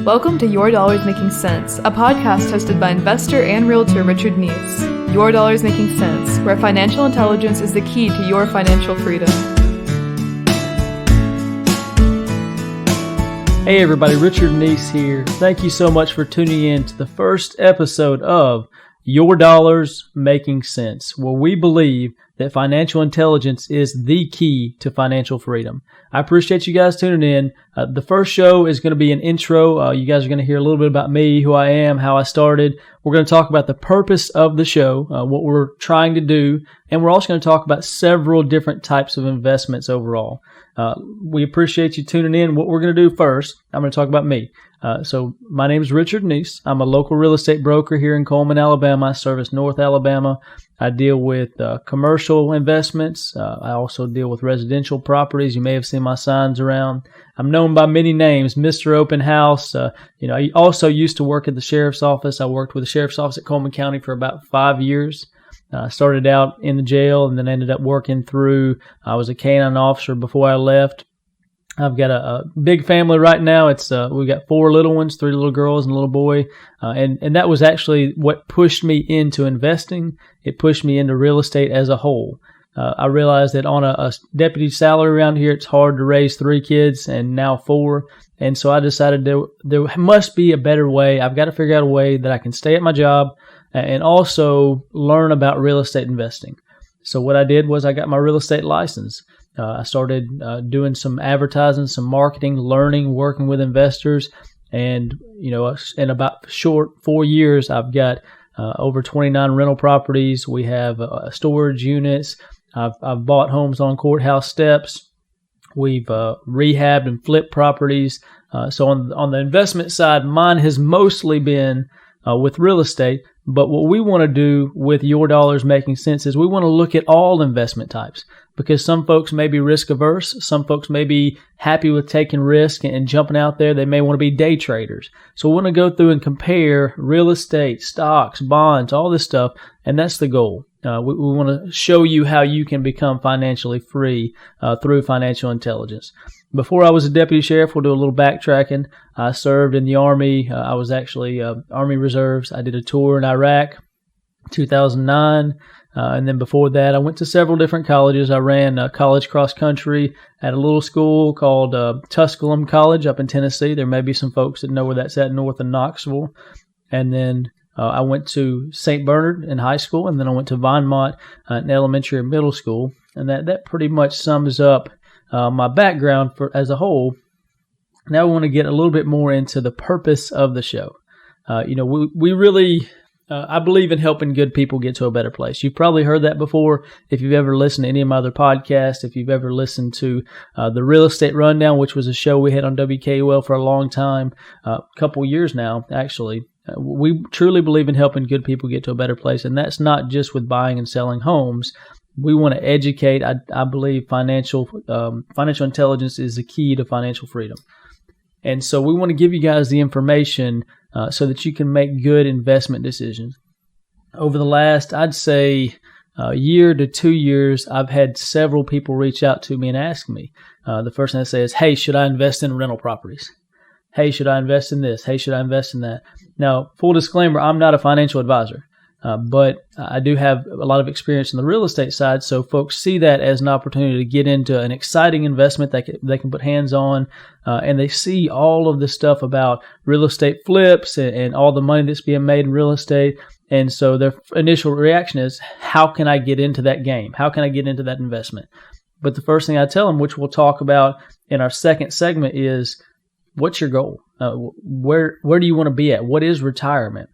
Welcome to Your Dollars Making Sense, a podcast hosted by investor and realtor Richard Neese. Your Dollars Making Sense, where financial intelligence is the key to your financial freedom. Hey everybody, Richard Neese here. Thank you so much for tuning in to the first episode of Your Dollars Making Sense, where we believe that financial intelligence is the key to financial freedom. I appreciate you guys tuning in. The first show is going to be an intro. You guys are going to hear a little bit about me, who I am, how I started. We're going to talk about the purpose of the show, what we're trying to do, and we're also going to talk about several different types of investments overall. We appreciate you tuning in. What we're going to do first, I'm going to talk about me. So my name is Richard Neese. I'm a local real estate broker here in Coleman, Alabama. I service North Alabama. I deal with commercial investments. I also deal with residential properties. You may have seen my signs around. I'm known by many names, Mr. Open House. I also used to work at the sheriff's office. I worked with the sheriff's office at Coleman County for about 5 years. I started out in the jail and then ended up working through. I was a canine officer before I left. I've got a big family right now. We've got 4 little ones, 3 little girls and a little boy. And that was actually what pushed me into investing. It pushed me into real estate as a whole. I realized that on a deputy salary around here, it's hard to raise 3 kids and now 4. And so I decided there must be a better way. I've got to figure out a way that I can stay at my job and also learn about real estate investing. So what I did was I got my real estate license. I started doing some advertising, some marketing, learning, working with investors. And, in about 4 years, I've got over 29 rental properties. We have storage units. I've bought homes on courthouse steps. We've rehabbed and flipped properties. So on the investment side, mine has mostly been with real estate. But what we want to do with Your Dollars Making Sense is we want to look at all investment types, because some folks may be risk averse. Some folks may be happy with taking risk and jumping out there. They may want to be day traders. So we want to go through and compare real estate, stocks, bonds, all this stuff, and that's the goal. We want to show you how you can become financially free through financial intelligence. Before I was a deputy sheriff, we'll do a little backtracking. I served in the Army. I was actually Army Reserves. I did a tour in Iraq, 2009. And then before that, I went to several different colleges. I ran college cross country at a little school called Tusculum College up in Tennessee. There may be some folks that know where that's at, north of Knoxville. And then I went to St. Bernard in high school, and then I went to Vinemont in elementary and middle school. And that pretty much sums up my background as a whole. Now we want to get a little bit more into the purpose of the show. We really, I believe in helping good people get to a better place. You've probably heard that before if you've ever listened to any of my other podcasts, if you've ever listened to the Real Estate Rundown, which was a show we had on WKUL for a long time, a couple years now, actually. We truly believe in helping good people get to a better place, and that's not just with buying and selling homes. We want to educate. I believe financial intelligence is the key to financial freedom. And so we want to give you guys the information so that you can make good investment decisions. Over the last, I'd say, year to 2 years, I've had several people reach out to me and ask me. The first thing they say is, hey, should I invest in rental properties? Hey, should I invest in this? Hey, should I invest in that? Now, full disclaimer, I'm not a financial advisor. But I do have a lot of experience in the real estate side, so folks see that as an opportunity to get into an exciting investment that they can put hands on, and they see all of the stuff about real estate flips and all the money that's being made in real estate, and so their initial reaction is, how can I get into that game? How can I get into that investment? But the first thing I tell them, which we'll talk about in our second segment, is what's your goal? Where do you want to be at? What is retirement?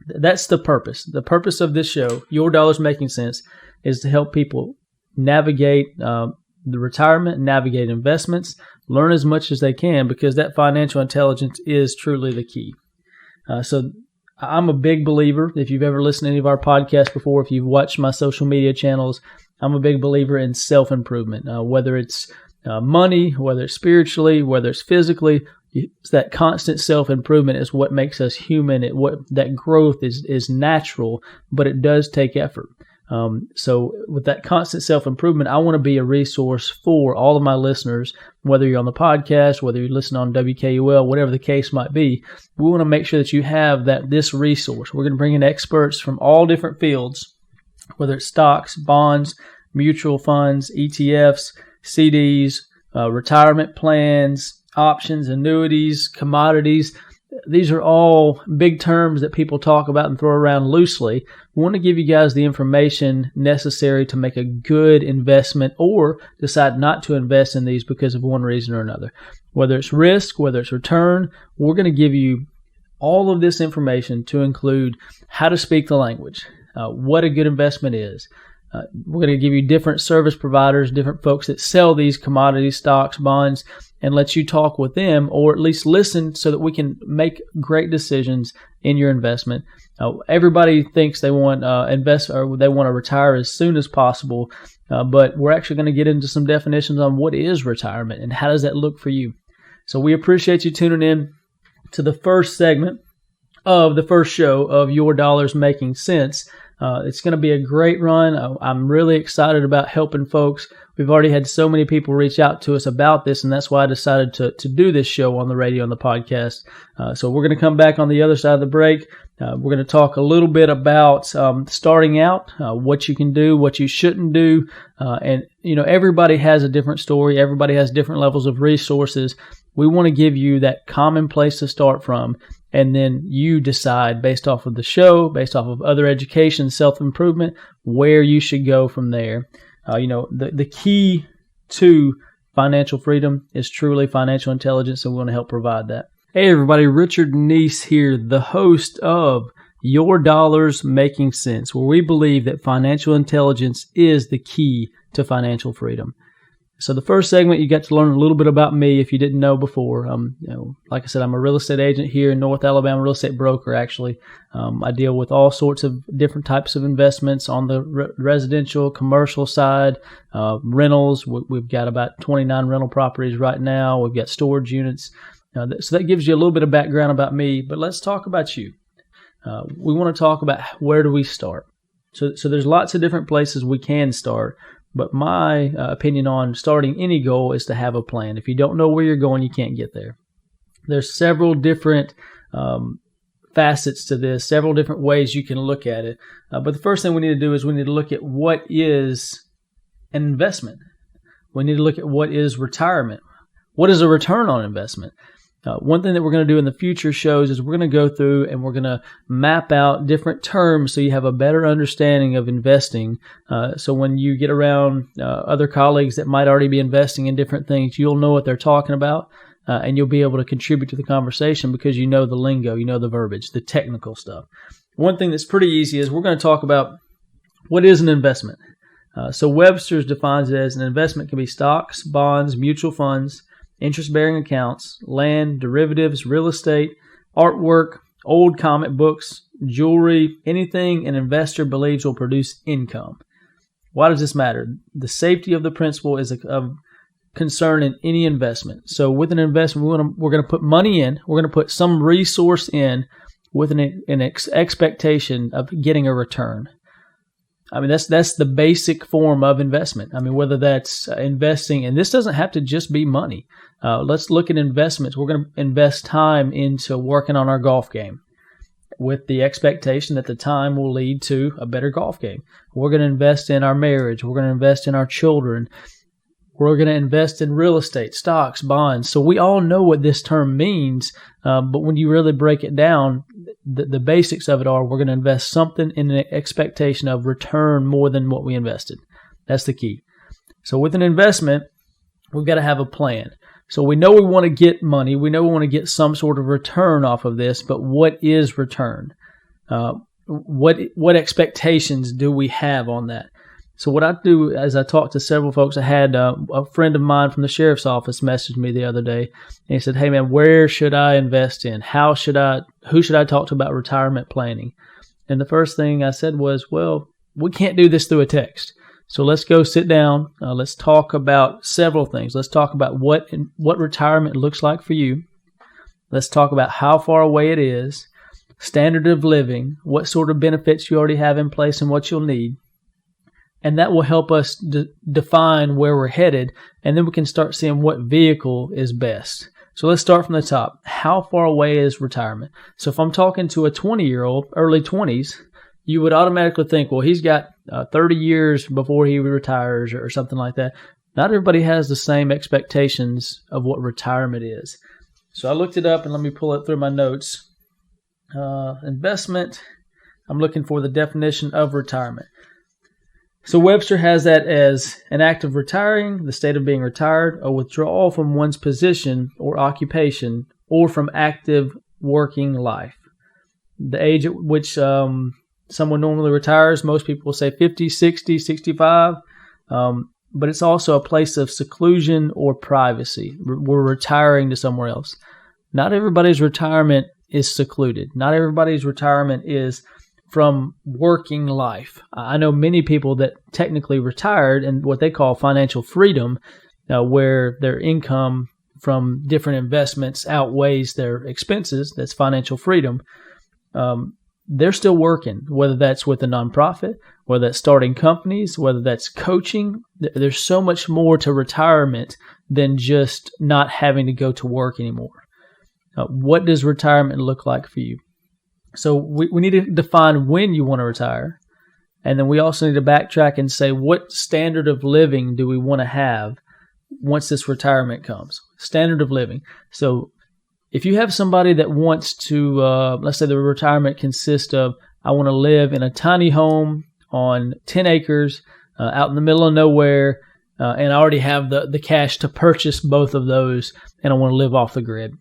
That's the purpose. The purpose of this show, Your Dollars Making Sense, is to help people navigate the retirement, navigate investments, learn as much as they can, because that financial intelligence is truly the key. So I'm a big believer. If you've ever listened to any of our podcasts before, if you've watched my social media channels, I'm a big believer in self-improvement, whether it's money, whether it's spiritually, whether it's physically. It's that constant self-improvement is what makes us human. That growth is natural, but it does take effort. So with that constant self-improvement, I want to be a resource for all of my listeners, whether you're on the podcast, whether you listen on WKUL, whatever the case might be. We want to make sure that you have this resource. We're going to bring in experts from all different fields, whether it's stocks, bonds, mutual funds, ETFs, CDs, retirement plans, options, annuities, commodities. These are all big terms that people talk about and throw around loosely. We want to give you guys the information necessary to make a good investment or decide not to invest in these because of one reason or another. Whether it's risk, whether it's return, we're going to give you all of this information to include how to speak the language, what a good investment is. We're going to give you different service providers, different folks that sell these commodities, stocks, bonds, and let you talk with them, or at least listen so that we can make great decisions in your investment. Everybody thinks they want invest or they want to retire as soon as possible, but we're actually going to get into some definitions on what is retirement and how does that look for you. So we appreciate you tuning in to the first segment of the first show of Your Dollars Making Sense. It's going to be a great run. I'm really excited about helping folks. We've already had so many people reach out to us about this, and that's why I decided to do this show on the radio and the podcast. So we're going to come back on the other side of the break. We're going to talk a little bit about starting out, what you can do, what you shouldn't do. And, everybody has a different story. Everybody has different levels of resources. We want to give you that common place to start from. And then you decide based off of the show, based off of other education, self-improvement, where you should go from there. The key to financial freedom is truly financial intelligence, and we want to help provide that. Hey everybody, Richard Neese here, the host of Your Dollars Making Sense, where we believe that financial intelligence is the key to financial freedom. So the first segment, you got to learn a little bit about me if you didn't know before. Like I said, I'm a real estate agent here in North Alabama, real estate broker actually. I deal with all sorts of different types of investments on the residential, commercial side, rentals. We've got about 29 rental properties right now. We've got storage units. So that gives you a little bit of background about me, but let's talk about you. We want to talk about where do we start. So there's lots of different places we can start. But my opinion on starting any goal is to have a plan. If you don't know where you're going, you can't get there. There's several different facets to this, several different ways you can look at it. But the first thing we need to do is we need to look at what is an investment. We need to look at what is retirement. What is a return on investment? One thing that we're going to do in the future shows is we're going to go through and we're going to map out different terms so you have a better understanding of investing. So when you get around other colleagues that might already be investing in different things, you'll know what they're talking about and you'll be able to contribute to the conversation because you know the lingo, you know the verbiage, the technical stuff. One thing that's pretty easy is we're going to talk about what is an investment. So Webster's defines it as an investment can be stocks, bonds, mutual funds, interest-bearing accounts, land, derivatives, real estate, artwork, old comic books, jewelry, anything an investor believes will produce income. Why does this matter? The safety of the principal is of concern in any investment. So with an investment, we're going to put money in. We're going to put some resource in with an expectation of getting a return. I mean, that's the basic form of investment. I mean, whether that's investing, and this doesn't have to just be money. Let's look at investments. We're going to invest time into working on our golf game with the expectation that the time will lead to a better golf game. We're going to invest in our marriage. We're going to invest in our children. We're going to invest in real estate, stocks, bonds. So we all know what this term means, but when you really break it down, the basics of it are we're going to invest something in an expectation of return more than what we invested. That's the key. So with an investment, we've got to have a plan. So we know we want to get money. We know we want to get some sort of return off of this, but what is return? What expectations do we have on that? So what I do as I talk to several folks, I had a friend of mine from the sheriff's office message me the other day, and he said, "Hey man, where should I invest in? Who should I talk to about retirement planning?" And the first thing I said was, well, we can't do this through a text. So let's go sit down. Let's talk about several things. Let's talk about what retirement looks like for you. Let's talk about how far away it is, standard of living, what sort of benefits you already have in place and what you'll need. And that will help us define where we're headed, and then we can start seeing what vehicle is best. So let's start from the top. How far away is retirement? So if I'm talking to a 20-year-old, early 20s, you would automatically think, well, he's got 30 years before he retires or something like that. Not everybody has the same expectations of what retirement is. So I looked it up, and let me pull it through my notes. Investment, I'm looking for the definition of retirement. So Webster has that as an act of retiring, the state of being retired, a withdrawal from one's position or occupation, or from active working life. The age at which someone normally retires, most people will say 50, 60, 65, but it's also a place of seclusion or privacy. We're retiring to somewhere else. Not everybody's retirement is secluded. Not everybody's retirement is from working life. I know many people that technically retired in what they call financial freedom, where their income from different investments outweighs their expenses. That's financial freedom. They're still working, whether that's with a nonprofit, whether that's starting companies, whether that's coaching. There's so much more to retirement than just not having to go to work anymore. What does retirement look like for you? So we need to define when you want to retire. And then we also need to backtrack and say, what standard of living do we want to have once this retirement comes? Standard of living. So if you have somebody that wants to, let's say the retirement consists of, I want to live in a tiny home on 10 acres out in the middle of nowhere, and I already have the cash to purchase both of those, and I want to live off the grid.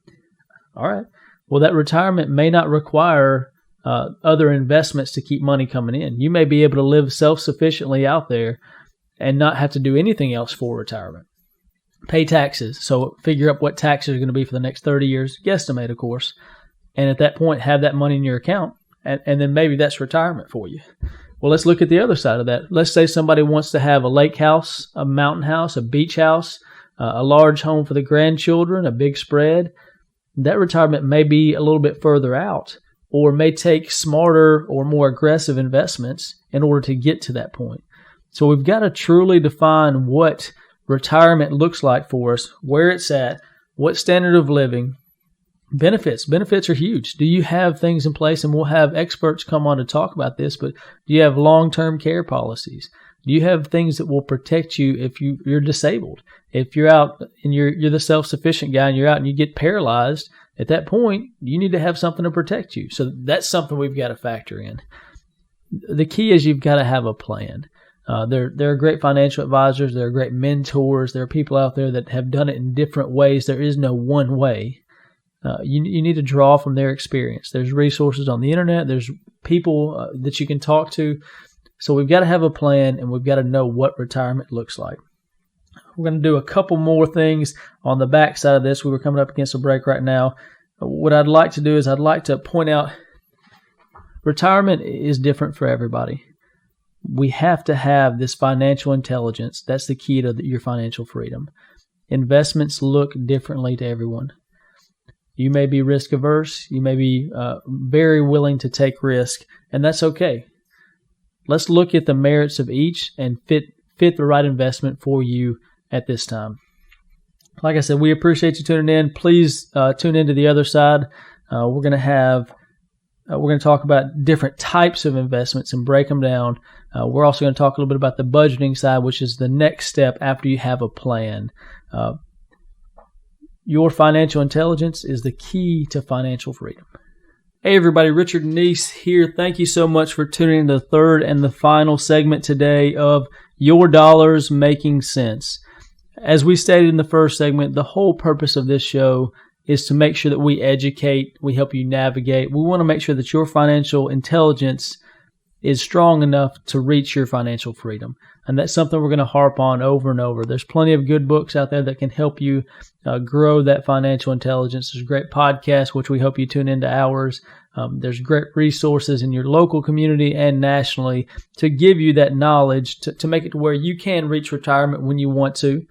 All right. Well, that retirement may not require other investments to keep money coming in. You may be able to live self-sufficiently out there and not have to do anything else for retirement. Pay taxes. So figure out what taxes are going to be for the next 30 years. Guesstimate, of course. And at that point, have that money in your account. And then maybe that's retirement for you. Well, let's look at the other side of that. Let's say somebody wants to have a lake house, a mountain house, a beach house, a large home for the grandchildren, a big spread. That retirement may be a little bit further out, or may take smarter or more aggressive investments in order to get to that point. So we've got to truly define what retirement looks like for us, where it's at, what standard of living. Benefits. Benefits are huge. Do you have things in place? And we'll have experts come on to talk about this, but do you have long-term care policies? Do you have things that will protect you if you're disabled? If you're out and you're the self-sufficient guy and you're out and you get paralyzed, at that point, you need to have something to protect you. So that's something we've got to factor in. The key is you've got to have a plan. There are great financial advisors. There are great mentors. There are people out there that have done it in different ways. There is no one way. You need to draw from their experience. There's resources on the internet. There's people that you can talk to. So we've got to have a plan, and we've got to know what retirement looks like. We're going to do a couple more things on the back side of this. We were coming up against a break right now. What I'd like to do is I'd like to point out retirement is different for everybody. We have to have this financial intelligence. That's the key to your financial freedom. Investments look differently to everyone. You may be risk averse. You may be very willing to take risk, and that's okay. Let's look at the merits of each and fit the right investment for you at this time. Like I said, we appreciate you tuning in. Please tune into the other side. We're going to talk about different types of investments and break them down. We're also going to talk a little bit about the budgeting side, which is the next step after you have a plan. Your financial intelligence is the key to financial freedom. Hey everybody, Richard Neese here. Thank you so much for tuning in to the third and the final segment today of Your Dollars Making Sense. As we stated in the first segment, the whole purpose of this show is to make sure that we educate, we help you navigate. We want to make sure that your financial intelligence is strong enough to reach your financial freedom. And that's something we're going to harp on over and over. There's plenty of good books out there that can help you grow that financial intelligence. There's great podcasts, which we hope you tune into ours. There's great resources in your local community and nationally to give you that knowledge to make it to where you can reach retirement when you want to.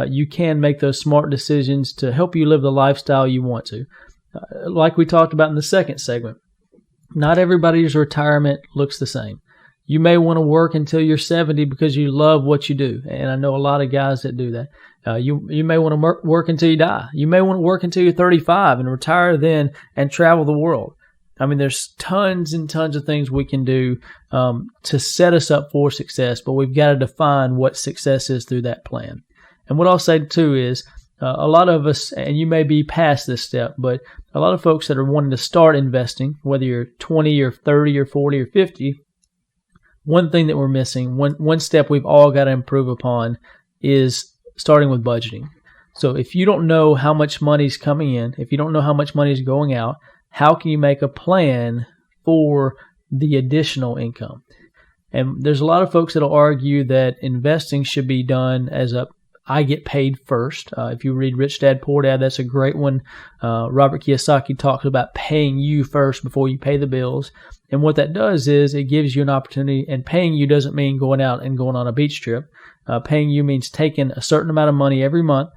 You can make those smart decisions to help you live the lifestyle you want to. Like we talked about in the second segment, not everybody's retirement looks the same. You may want to work until you're 70 because you love what you do. And I know a lot of guys that do that. You may want to work until you die. You may want to work until you're 35 and retire then and travel the world. I mean, there's tons and tons of things we can do to set us up for success, but we've got to define what success is through that plan. And what I'll say too is a lot of us, and you may be past this step, but a lot of folks that are wanting to start investing, whether you're 20 or 30 or 40 or 50, one thing that we're missing, one step we've all got to improve upon is starting with budgeting. So if you don't know how much money's coming in, if you don't know how much money's going out, how can you make a plan for the additional income? And there's a lot of folks that'll argue that investing should be done as I get paid first. If you read Rich Dad, Poor Dad, that's a great one. Robert Kiyosaki talks about paying you first before you pay the bills. And what that does is it gives you an opportunity, and paying you doesn't mean going out and going on a beach trip. Paying you means taking a certain amount of money every month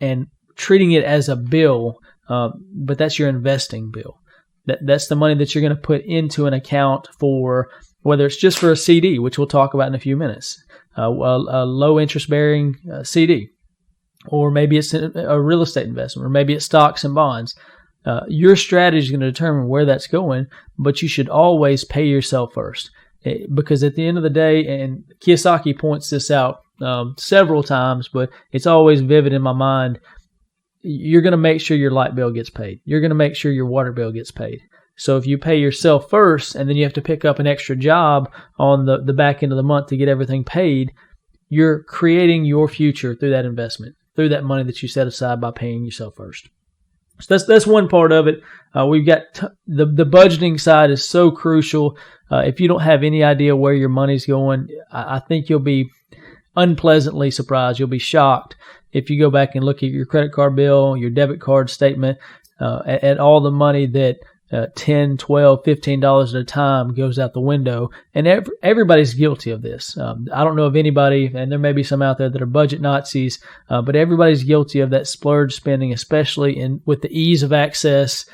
and treating it as a bill, but that's your investing bill. That's the money that you're going to put into an account for, whether it's just for a CD, which we'll talk about in a few minutes, a low interest bearing CD, or maybe it's a real estate investment, or maybe it's stocks and bonds. Your strategy is going to determine where that's going, but you should always pay yourself first. Because at the end of the day, and Kiyosaki points this out several times, but it's always vivid in my mind, you're going to make sure your light bill gets paid. You're going to make sure your water bill gets paid. So if you pay yourself first and then you have to pick up an extra job on the back end of the month to get everything paid, you're creating your future through that investment, through that money that you set aside by paying yourself first. So that's one part of it. We've got the budgeting side is so crucial. If you don't have any idea where your money's going, I think you'll be unpleasantly surprised. You'll be shocked if you go back and look at your credit card bill, your debit card statement, at all the money that $10, $12, $15 at a time goes out the window. And everybody's guilty of this. I don't know of anybody, and there may be some out there that are budget Nazis, but everybody's guilty of that splurge spending, especially with the ease of access.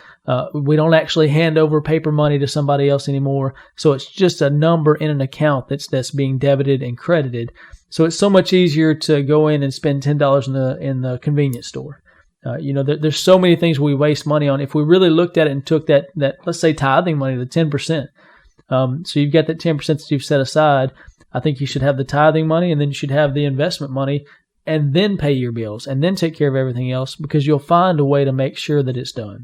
We don't actually hand over paper money to somebody else anymore. So it's just a number in an account that's being debited and credited. So it's so much easier to go in and spend $10 in the convenience store. There's so many things we waste money on. If we really looked at it and took that let's say tithing money, the 10%. So you've got that 10% that you've set aside. I think you should have the tithing money, and then you should have the investment money, and then pay your bills, and then take care of everything else, because you'll find a way to make sure that it's done.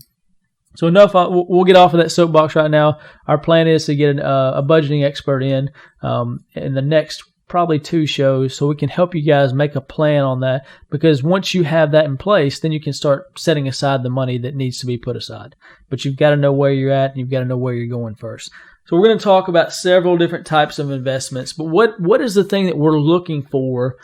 So enough. We'll get off of that soapbox right now. Our plan is to get a budgeting expert in the next probably 2 shows, so we can help you guys make a plan on that, because once you have that in place, then you can start setting aside the money that needs to be put aside. But you've got to know where you're at, and you've got to know where you're going first. So we're going to talk about several different types of investments, but what is the thing that we're looking for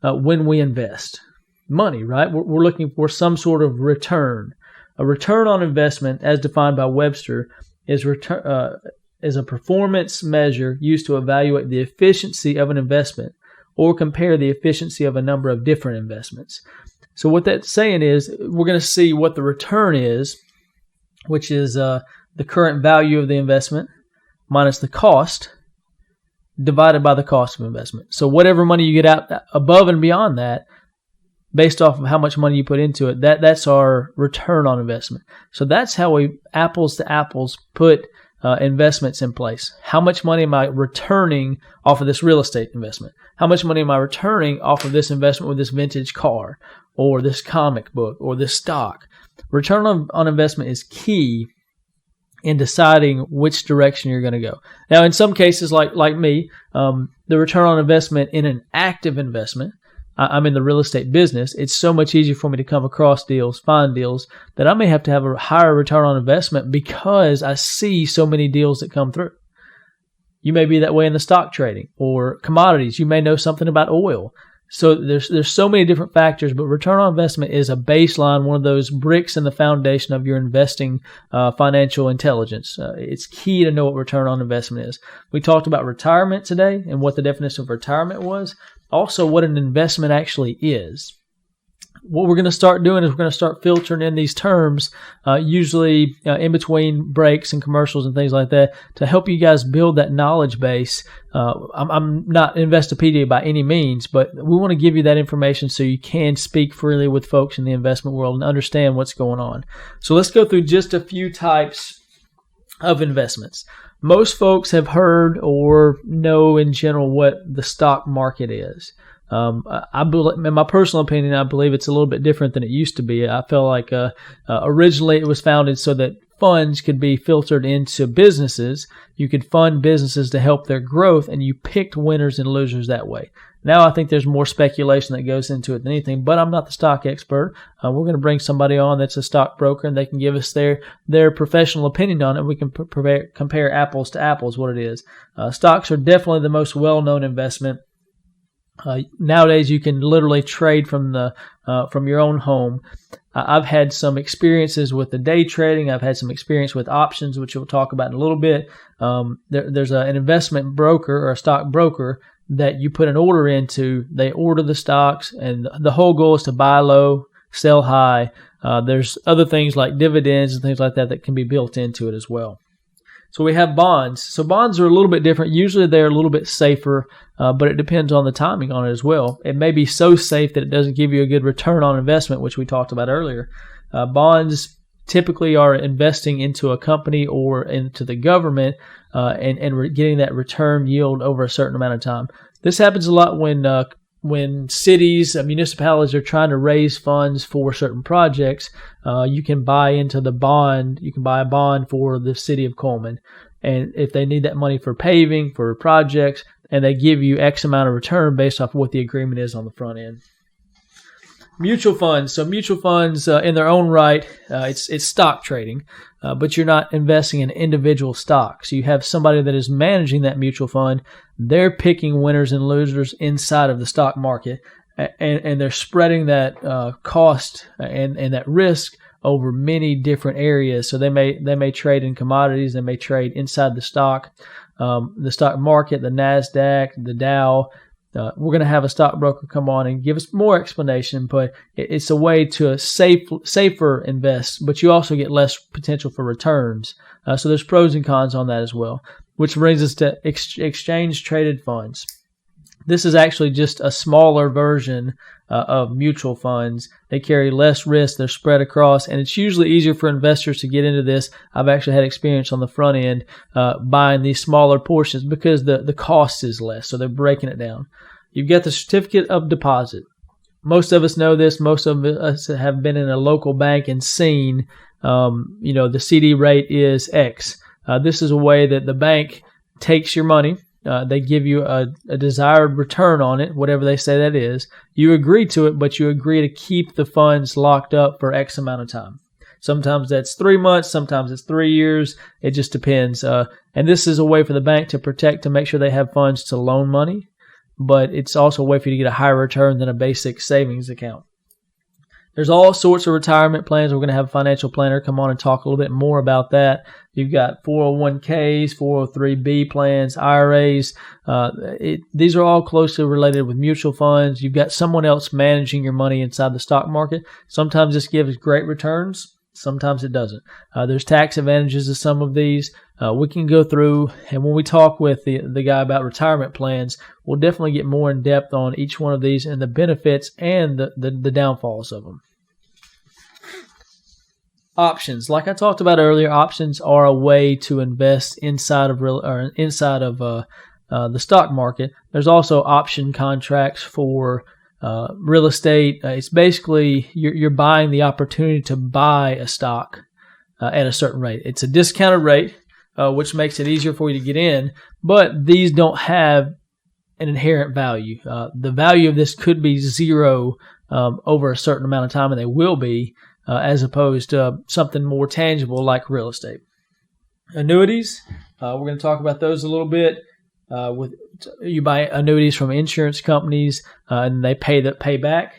when we invest? Money, right? We're looking for some sort of return. A return on investment, as defined by Webster, is a performance measure used to evaluate the efficiency of an investment or compare the efficiency of a number of different investments. So what that's saying is we're going to see what the return is, which is the current value of the investment minus the cost divided by the cost of investment. So whatever money you get out above and beyond that, based off of how much money you put into it, that's our return on investment. So that's how we, apples to apples, put investments in place. How much money am I returning off of this real estate investment? How much money am I returning off of this investment with this vintage car or this comic book or this stock? Return on investment is key in deciding which direction you're going to go. Now, in some cases, like me, the return on investment in an active investment, I'm in the real estate business, it's so much easier for me to come across deals, find deals, that I may have to have a higher return on investment because I see so many deals that come through. You may be that way in the stock trading or commodities. You may know something about oil. So there's so many different factors, but return on investment is a baseline, one of those bricks in the foundation of your investing financial intelligence. It's key to know what return on investment is. We talked about retirement today and what the definition of retirement was. Also, what an investment actually is. what we're going to start doing is we're going to start filtering in these terms, usually in between breaks and commercials and things like that, to help you guys build that knowledge base. I'm not Investopedia by any means, but we want to give you that information so you can speak freely with folks in the investment world and understand what's going on. So let's go through just a few types of investments. Most folks have heard or know in general what the stock market is. I believe, in my personal opinion, I believe it's a little bit different than it used to be. I feel like originally it was founded so that funds could be filtered into businesses. You could fund businesses to help their growth, and you picked winners and losers that way. Now I think there's more speculation that goes into it than anything, but I'm not the stock expert. We're going to bring somebody on that's a stockbroker, and they can give us their professional opinion on it. We can compare apples to apples, what it is. Stocks are definitely the most well-known investment. Nowadays, you can literally trade from your own home. I've had some experiences with the day trading. I've had some experience with options, which we'll talk about in a little bit. There's an investment broker or a stock broker that you put an order into. They order the stocks, and the whole goal is to buy low, sell high. There's other things like dividends and things like that can be built into it as well. So we have bonds. So bonds are a little bit different. Usually they're a little bit safer, but it depends on the timing on it as well. It may be so safe that it doesn't give you a good return on investment, which we talked about earlier. Bonds typically are investing into a company or into the government and getting that return yield over a certain amount of time. This happens a lot when cities, municipalities are trying to raise funds for certain projects. You can buy into the bond. You can buy a bond for the city of Coleman. And if they need that money for paving, for projects, and they give you X amount of return based off what the agreement is on the front end. Mutual funds. So mutual funds in their own right, it's stock trading, but you're not investing in individual stocks. You have somebody that is managing that mutual fund. They're picking winners and losers inside of the stock market, and they're spreading that cost and that risk over many different areas. So they may trade in commodities. They may trade inside the stock market, the NASDAQ, the Dow. We're going to have a stockbroker come on and give us more explanation, but it's a way to safer invest, but you also get less potential for returns. So there's pros and cons on that as well, which brings us to exchange-traded funds. This is actually just a smaller version of mutual funds. They carry less risk. They're spread across, and it's usually easier for investors to get into this. I've actually had experience on the front end buying these smaller portions because the cost is less, so they're breaking it down. You've got the certificate of deposit. Most of us know this. Most of us have been in a local bank and seen, the CD rate is X. This is a way that the bank takes your money. They give you a desired return on it, whatever they say that is. You agree to it, but you agree to keep the funds locked up for X amount of time. Sometimes that's 3 months, sometimes it's 3 years. It just depends. And this is a way for the bank to make sure they have funds to loan money, but it's also a way for you to get a higher return than a basic savings account. There's all sorts of retirement plans. We're going to have a financial planner come on and talk a little bit more about that. You've got 401ks, 403b plans, IRAs. These are all closely related with mutual funds. You've got someone else managing your money inside the stock market. Sometimes this gives great returns. Sometimes it doesn't. There's tax advantages to some of these. We can go through, and when we talk with the guy about retirement plans, we'll definitely get more in depth on each one of these and the benefits and the downfalls of them. Options, like I talked about earlier, options are a way to invest inside of the stock market. There's also option contracts for real estate. It's basically you're buying the opportunity to buy a stock at a certain rate. It's a discounted rate, which makes it easier for you to get in, but these don't have an inherent value. The value of this could be zero over a certain amount of time, and they will be, as opposed to something more tangible like real estate. Annuities, we're going to talk about those a little bit. You buy annuities from insurance companies, and they pay back.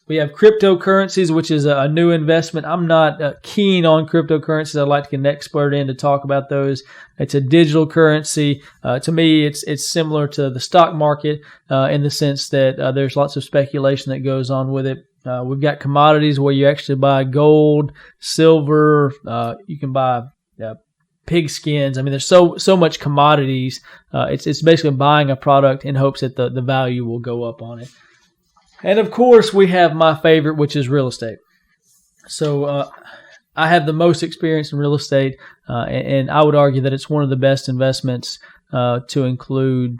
We have cryptocurrencies, which is a new investment. I'm not keen on cryptocurrencies. I'd like to get an expert in to talk about those. It's a digital currency. To me, it's similar to the stock market in the sense that there's lots of speculation that goes on with it. We've got commodities where you actually buy gold, silver. You can buy pig skins. I mean, there's so much commodities. It's basically buying a product in hopes that the value will go up on it. And of course, we have my favorite, which is real estate. So I have the most experience in real estate, and I would argue that it's one of the best investments to include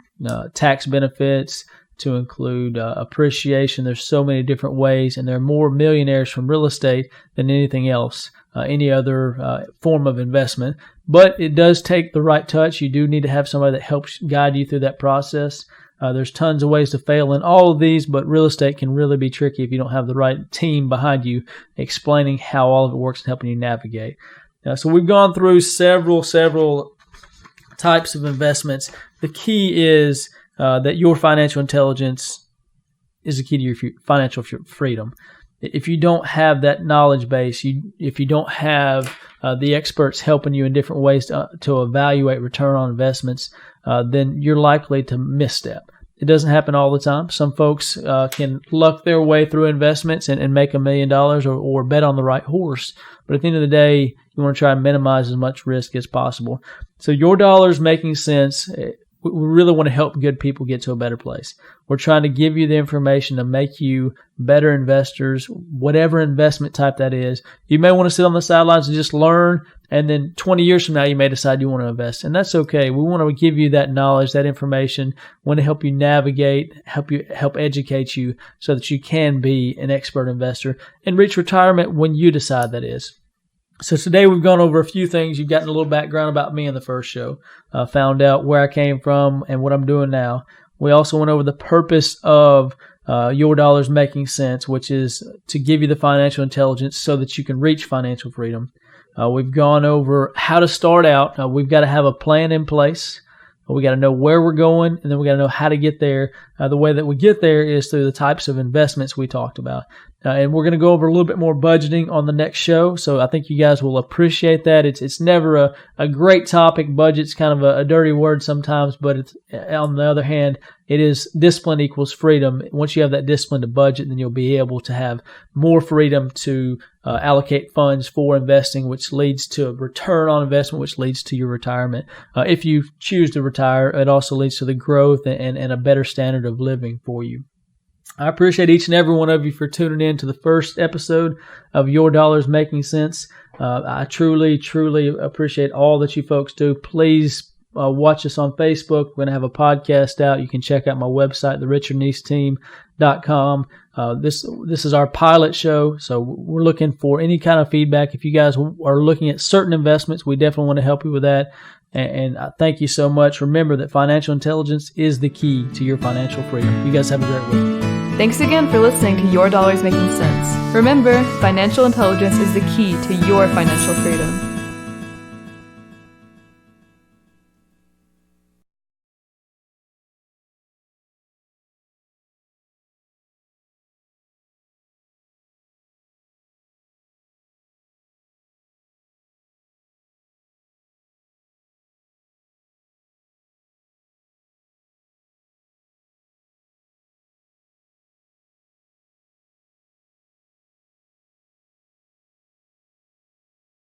tax benefits, to include appreciation. There's so many different ways, and there are more millionaires from real estate than anything else, any other form of investment. But it does take the right touch. You do need to have somebody that helps guide you through that process. There's tons of ways to fail in all of these, but real estate can really be tricky if you don't have the right team behind you explaining how all of it works and helping you navigate. So we've gone through several types of investments. The key is that your financial intelligence is the key to your financial freedom. If you don't have that knowledge base, if you don't have the experts helping you in different ways to evaluate return on investments, then you're likely to misstep. It doesn't happen all the time. Some folks can luck their way through investments and make $1 million or bet on the right horse. But at the end of the day, you want to try and minimize as much risk as possible. So your dollar's making sense. We really want to help good people get to a better place. We're trying to give you the information to make you better investors, whatever investment type that is. You may want to sit on the sidelines and just learn, and then 20 years from now, you may decide you want to invest, and that's okay. We want to give you that knowledge, that information. We want to help you navigate, help educate you so that you can be an expert investor and reach retirement when you decide that is. So today we've gone over a few things. You've gotten a little background about me in the first show, found out where I came from and what I'm doing now. We also went over the purpose of Your Dollar's Making Sense, which is to give you the financial intelligence so that you can reach financial freedom. We've gone over how to start out. We've got to have a plan in place. We got to know where we're going, and then we got to know how to get there. The way that we get there is through the types of investments we talked about. And we're going to go over a little bit more budgeting on the next show, so I think you guys will appreciate that. It's never a great topic. Budget's kind of a dirty word sometimes, but it's, on the other hand, it is discipline equals freedom. Once you have that discipline to budget, then you'll be able to have more freedom to allocate funds for investing, which leads to a return on investment, which leads to your retirement. If you choose to retire, it also leads to the growth and a better standard of living for you. I appreciate each and every one of you for tuning in to the first episode of Your Dollar's Making Sense. I truly appreciate all that you folks do. Please watch us on Facebook. We're going to have a podcast out. You can check out my website, therichardneasteam.com. This is our pilot show, so we're looking for any kind of feedback. If you guys are looking at certain investments, we definitely want to help you with that. And I thank you so much. Remember that financial intelligence is the key to your financial freedom. You guys have a great week. Thanks again for listening to Your Dollar's Making Sense. Remember, financial intelligence is the key to your financial freedom.